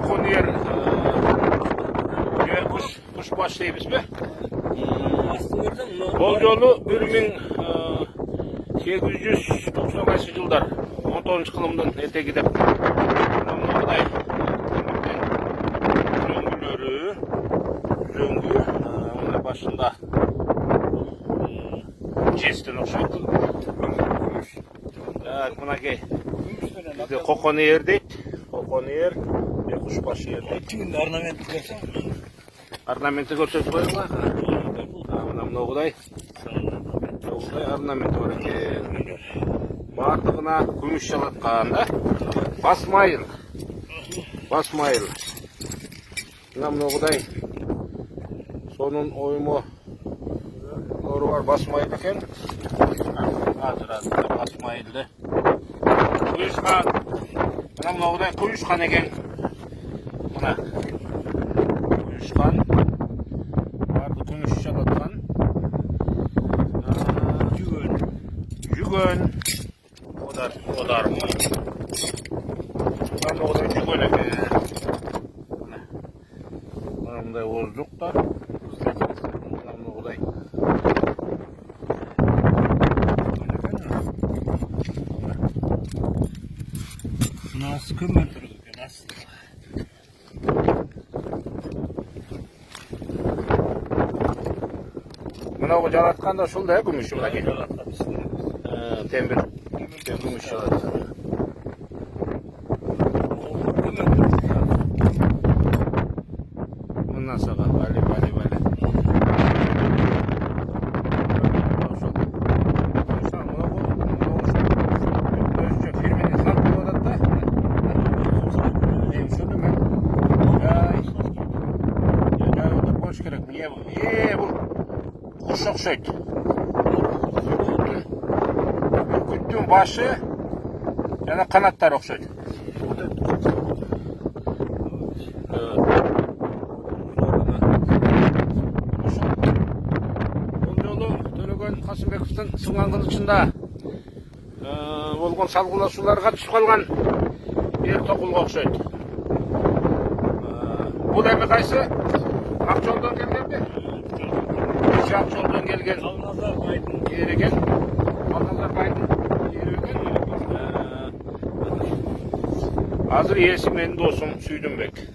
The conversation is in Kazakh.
Konyer kuş baş deymiz mi? Bol yolu 1895 yıllar 19. kılımdan ete gidip Mınдай zöngü başında cesten okşaydı. Mınakey bizde kokoner deydi. Kokoner ve kuşbaşı yer deydi. Ornamenti görsem. Ornamenti görsek koyalım mı? Mınдай ornamenti var eкен. Бардығына күміс жалатқан да. Басмайыл. Мынандай соның ойымы бар басмайыл екен. Ажыратты басмайылды. Құйышқан. Мынандай құйышқан екен. Мына құйышқан. Барды күміс жалатқан. Жүгөн. Oдар mı? Ben de o da жүгөн екен. Мындай оздуктар. Мындай. Nasıl kömür durdu ki nasıl? Мынау жаратканда ушул да күмүш мынакей. Тембир. Күмүш жалатты. Мындан сага бали. Bu kuş okşaydı. Küttün başı yana kanatlar okşaydı. Бұл жолы Төлөгөн Касымбековтун сыңган кылычында болгон салгылашууларга түшүп калган эр токулга окшойт. Бул эми кайсы? Ак жолдон келгенби? Ак жолдон келген Nazarbay'ın eri eкен. Nazarbay'ın eri eкен. Азыр ээси менин досум Сүйдүнбек.